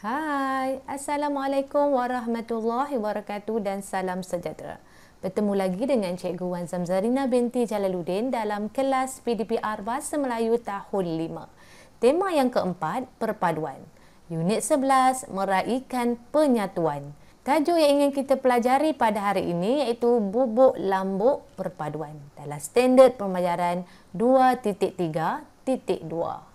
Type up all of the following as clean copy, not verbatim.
Hai, Assalamualaikum warahmatullahi wabarakatuh dan salam sejahtera. Bertemu lagi dengan Cikgu Wan Zamzarina binti Jalaluddin dalam kelas PDPR Bahasa Melayu tahun 5. Tema yang keempat, perpaduan. Unit 11, meraihkan penyatuan. Tajuk yang ingin kita pelajari pada hari ini iaitu bubuk lambuk perpaduan dalam standard pembelajaran 2.3.2.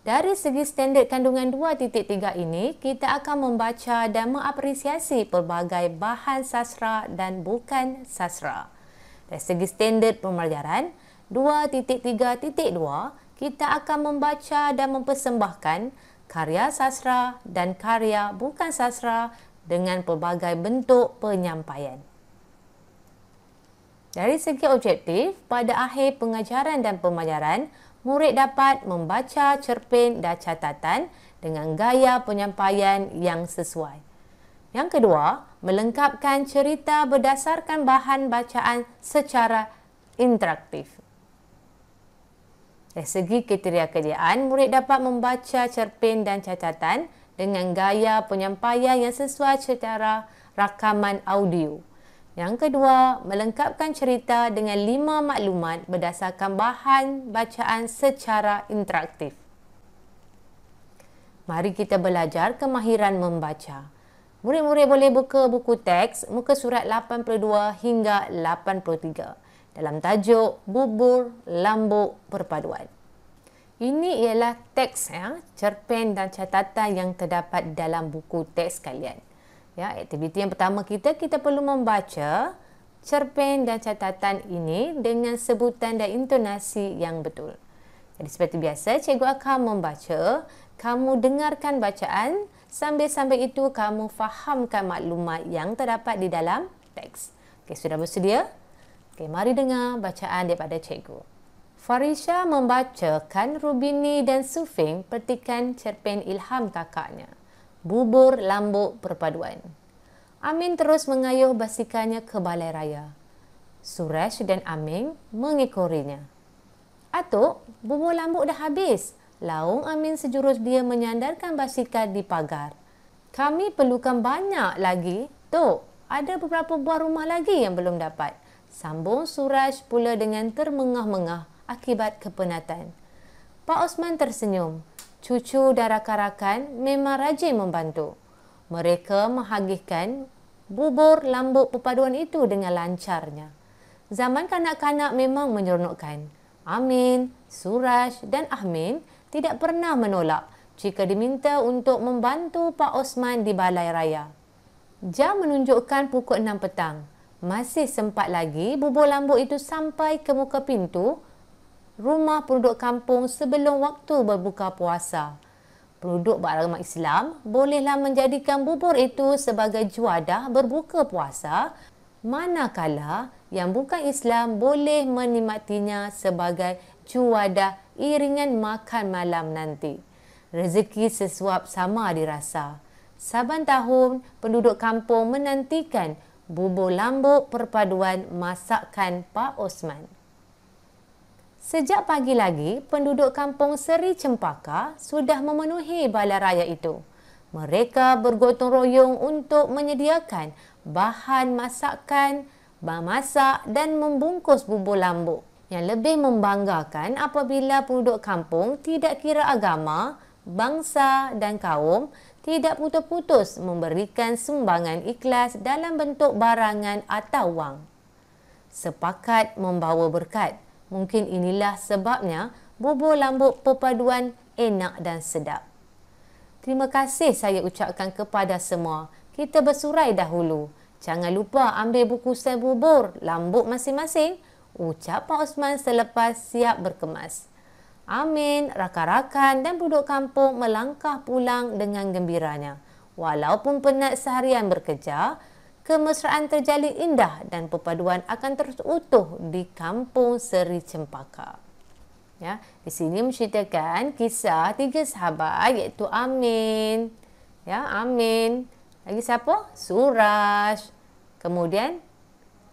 Dari segi standard kandungan 2.3 ini, kita akan membaca dan mengapresiasi pelbagai bahan sastra dan bukan sastra. Dari segi standard pembelajaran 2.3.2, kita akan membaca dan mempersembahkan karya sastra dan karya bukan sastra dengan pelbagai bentuk penyampaian. Dari segi objektif, pada akhir pengajaran dan pembelajaran, murid dapat membaca cerpen dan catatan dengan gaya penyampaian yang sesuai. Yang kedua, melengkapkan cerita berdasarkan bahan bacaan secara interaktif. Dari segi kriteria kerjaan, murid dapat membaca cerpen dan catatan dengan gaya penyampaian yang sesuai secara rakaman audio. Yang kedua, melengkapkan cerita dengan 5 maklumat berdasarkan bahan bacaan secara interaktif. Mari kita belajar kemahiran membaca. Murid-murid boleh buka buku teks muka surat 82 hingga 83 dalam tajuk Bubur Lambuk Perpaduan. Ini ialah teks cerpen dan catatan yang terdapat dalam buku teks kalian. Aktiviti yang pertama kita perlu membaca cerpen dan catatan ini dengan sebutan dan intonasi yang betul. Jadi seperti biasa, cikgu akan membaca, kamu dengarkan bacaan, sambil-sambil itu kamu fahamkan maklumat yang terdapat di dalam teks. Okey, sudah bersedia? Okey, mari dengar bacaan daripada cikgu. Farisha membacakan Rubini dan Sufing petikan cerpen ilham kakaknya. Bubur lambuk perpaduan. Amin terus mengayuh basikannya ke balai raya. Suresh dan Amin mengikorinya. Atuk, bubur lambuk dah habis. Laung Amin sejurus dia menyandarkan basikal di pagar. Kami perlukan banyak lagi. Tok, ada beberapa buah rumah lagi yang belum dapat. Sambung Suresh pula dengan termengah-mengah akibat kepenatan. Pak Osman tersenyum. Cucu dan rakan-rakan memang rajin membantu. Mereka menghagihkan bubur lambuk perpaduan itu dengan lancarnya. Zaman kanak-kanak memang menyeronokkan. Amin, Suraj dan Ahmin tidak pernah menolak jika diminta untuk membantu Pak Osman di balai raya. Jam menunjukkan pukul 6 petang. Masih sempat lagi bubur lambuk itu sampai ke muka pintu rumah penduduk kampung sebelum waktu berbuka puasa. Penduduk beragama Islam bolehlah menjadikan bubur itu sebagai juadah berbuka puasa, manakala yang bukan Islam boleh menikmatinya sebagai juadah iringan makan malam nanti. Rezeki sesuap sama dirasa. Saban tahun, penduduk kampung menantikan bubur lambuk perpaduan masakan Pak Osman. Sejak pagi lagi, penduduk kampung Seri Cempaka sudah memenuhi balai raya itu. Mereka bergotong royong untuk menyediakan bahan masakan, memasak dan membungkus bubur lambuk. Yang lebih membanggakan apabila penduduk kampung tidak kira agama, bangsa dan kaum tidak putus-putus memberikan sumbangan ikhlas dalam bentuk barangan atau wang. Sepakat membawa berkat. Mungkin inilah sebabnya bubur lambuk perpaduan enak dan sedap. Terima kasih saya ucapkan kepada semua. Kita bersurai dahulu. Jangan lupa ambil bungkusan bubur lambuk masing-masing, ucap Pak Osman selepas siap berkemas. Amin, rakan-rakan dan penduduk kampung melangkah pulang dengan gembiranya. Walaupun penat seharian bekerja, kemesraan terjalin indah dan perpaduan akan terus utuh di kampung Seri Cempaka. Di sini menceritakan kisah 3 sahabat iaitu Amin. Amin. Lagi siapa? Suraj. Kemudian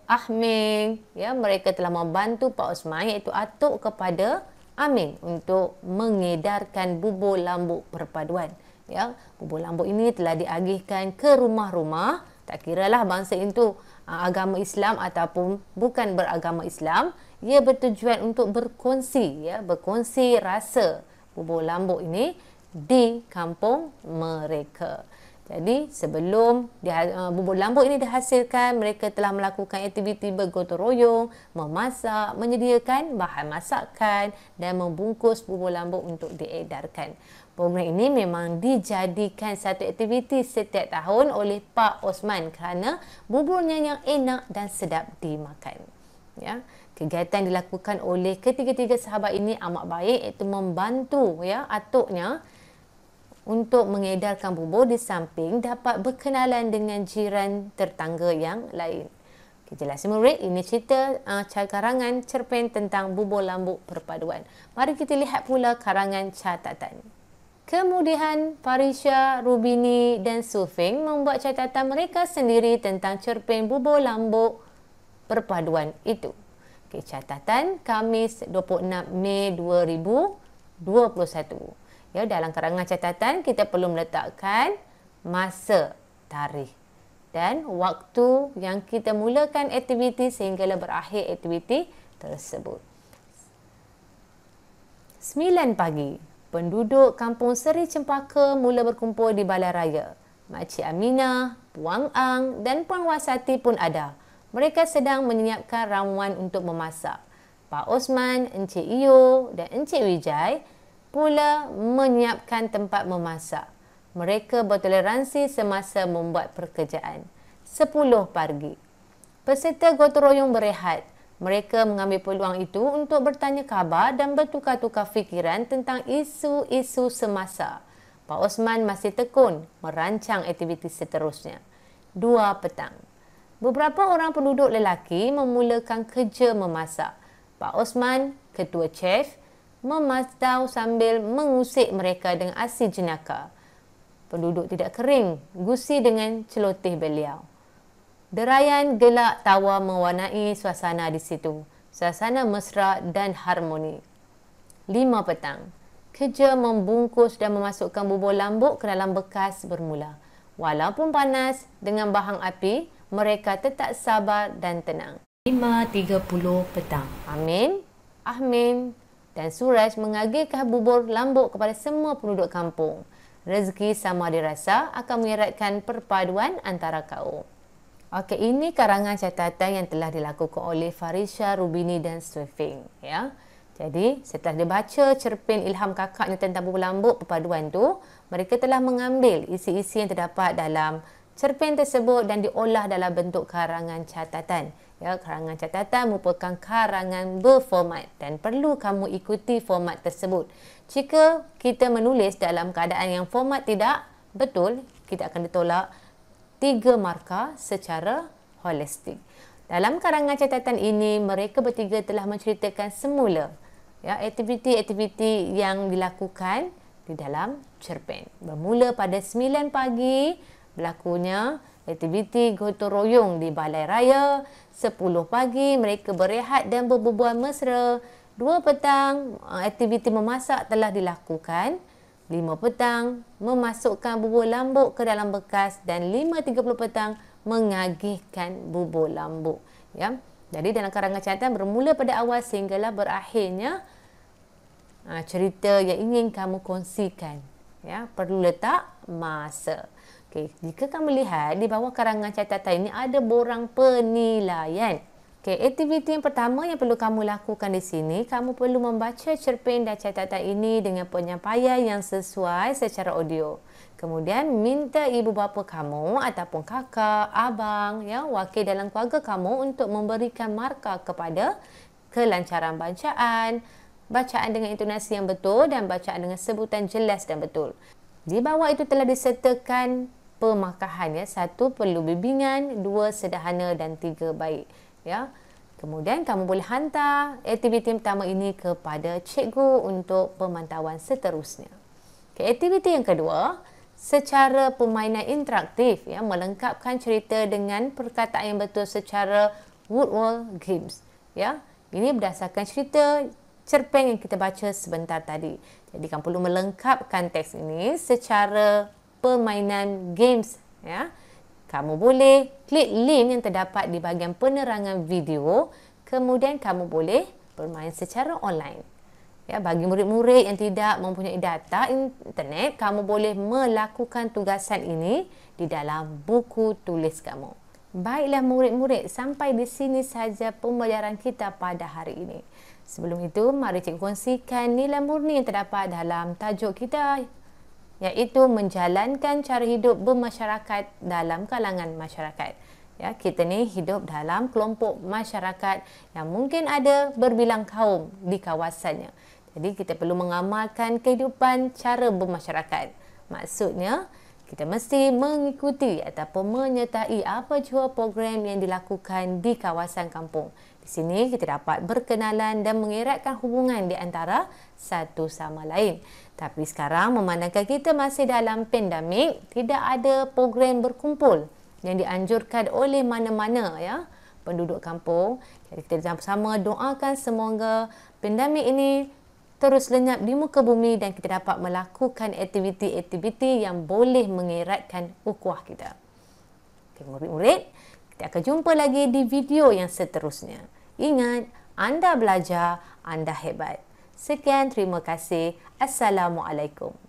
Ahming. Mereka telah membantu Pak Osman iaitu atuk kepada Amin untuk mengedarkan bubur lambuk perpaduan Ya, bubur lambuk ini telah diagihkan ke rumah-rumah, tak kiralah bangsa itu agama Islam ataupun bukan beragama Islam. Ia bertujuan untuk berkongsi, ya, berkongsi rasa bubur lambuk ini di kampung mereka. Jadi sebelum bubur lambuk ini dihasilkan, mereka telah melakukan aktiviti bergotong royong, memasak, menyediakan bahan masakan dan membungkus bubur lambuk untuk diedarkan. Program ini memang dijadikan satu aktiviti setiap tahun oleh Pak Osman kerana buburnya yang enak dan sedap dimakan. Ya, kegiatan dilakukan oleh ketiga-tiga sahabat ini amat baik, iaitu membantu, ya, atuknya untuk mengedarkan bubur di samping dapat berkenalan dengan jiran tetangga yang lain. Jelas murid, ini cerita karangan cerpen tentang bubur lambuk perpaduan. Mari kita lihat pula karangan catatan. Kemudian Farisha, Rubini dan Sufing membuat catatan mereka sendiri tentang cerpen bubur lambuk perpaduan itu. Okay, catatan Khamis 26 Mei 2021. Ya, dalam karangan catatan kita perlu meletakkan masa, tarikh dan waktu yang kita mulakan aktiviti sehinggalah berakhir aktiviti tersebut. 9 pagi, penduduk kampung Seri Cempaka mula berkumpul di Balai Raya. Makcik Aminah, Puang Ang dan Puan Wasati pun ada. Mereka sedang menyiapkan ramuan untuk memasak. Pak Osman, Encik Iyo dan Encik Wijay pula menyiapkan tempat memasak. Mereka bertoleransi semasa membuat pekerjaan. 10 pagi. Peserta gotong royong berehat. Mereka mengambil peluang itu untuk bertanya khabar dan bertukar-tukar fikiran tentang isu-isu semasa. Pak Osman masih tekun merancang aktiviti seterusnya. 2 petang. Beberapa orang penduduk lelaki memulakan kerja memasak. Pak Osman, ketua chef, memantau sambil mengusik mereka dengan asi jenaka. Penduduk tidak kering, gusi dengan celoteh beliau. Derayan gelak tawa mewarnai suasana di situ. Suasana mesra dan harmoni. 5 petang. Kerja membungkus dan memasukkan bubur lambuk ke dalam bekas bermula. Walaupun panas dengan bahang api, mereka tetap sabar dan tenang. 5.30 petang. Amin, Ahmin dan Suraj mengagihkan bubur lambuk kepada semua penduduk kampung. Rezeki sama dirasa akan mengeratkan perpaduan antara kaum. Okey, ini karangan catatan yang telah dilakukan oleh Farisha, Rubini dan Sufing. Ya. Jadi, setelah dibaca cerpen ilham kakaknya tentang bubur lambuk perpaduan tu, mereka telah mengambil isi-isi yang terdapat dalam cerpen tersebut dan diolah dalam bentuk karangan catatan. Ya, karangan catatan merupakan karangan berformat dan perlu kamu ikuti format tersebut. Jika kita menulis dalam keadaan yang format tidak betul, kita akan ditolak 3 markah secara holistik. Dalam karangan catatan ini, mereka bertiga telah menceritakan semula, ya, aktiviti-aktiviti yang dilakukan di dalam cerpen. Bermula pada 9 pagi, berlakunya aktiviti gotong royong di Balai Raya. 10 pagi, mereka berehat dan berbual mesra. 2 petang, aktiviti memasak telah dilakukan. 5 petang, memasukkan bubur lambuk ke dalam bekas dan 5.30 petang, mengagihkan bubur lambuk. Ya. Jadi dalam karangan catatan bermula pada awal sehinggalah berakhirnya cerita yang ingin kamu kongsikan. Ya, perlu letak masa. Okey, jika kamu lihat di bawah karangan catatan ini ada borang penilaian. Okey, aktiviti yang pertama yang perlu kamu lakukan di sini, kamu perlu membaca cerpen dan catatan ini dengan penyampaian yang sesuai secara audio. Kemudian minta ibu bapa kamu ataupun kakak, abang, ya, wakil dalam keluarga kamu untuk memberikan markah kepada kelancaran bacaan, bacaan dengan intonasi yang betul dan bacaan dengan sebutan jelas dan betul. Di bawah itu telah disertakan pemarkahannya. 1 perlu bimbingan, 2 sederhana dan 3 baik. Ya. Kemudian kamu boleh hantar aktiviti pertama ini kepada cikgu untuk pemantauan seterusnya. Okay, aktiviti yang kedua, secara permainan interaktif, ya, melengkapkan cerita dengan perkataan yang betul secara Woodworld Games. Ya. Ini berdasarkan cerita cerpen yang kita baca sebentar tadi. Jadi kamu perlu melengkapkan teks ini secara permainan games, ya. Kamu boleh klik link yang terdapat di bahagian penerangan video, kemudian kamu boleh bermain secara online. Ya, bagi murid-murid yang tidak mempunyai data internet, kamu boleh melakukan tugasan ini di dalam buku tulis kamu. Baiklah murid-murid, sampai di sini saja pembelajaran kita pada hari ini. Sebelum itu, mari cikgu kongsikan nilai murni yang terdapat dalam tajuk kita, iaitu menjalankan cara hidup bermasyarakat dalam kalangan masyarakat. Ya, kita ni hidup dalam kelompok masyarakat yang mungkin ada berbilang kaum di kawasannya. Jadi kita perlu mengamalkan kehidupan cara bermasyarakat. Maksudnya, kita mesti mengikuti ataupun menyertai apa jua program yang dilakukan di kawasan kampung. Di sini kita dapat berkenalan dan mengeratkan hubungan di antara satu sama lain. Tapi sekarang memandangkan kita masih dalam pandemik, tidak ada program berkumpul yang dianjurkan oleh mana-mana ya penduduk kampung. Jadi kita bersama doakan semoga pandemik ini terus lenyap di muka bumi dan kita dapat melakukan aktiviti-aktiviti yang boleh mengeratkan ukhuwah kita. Okay, murid-murid, kita akan jumpa lagi di video yang seterusnya. Ingat, anda belajar, anda hebat. Sekian, terima kasih. Assalamualaikum.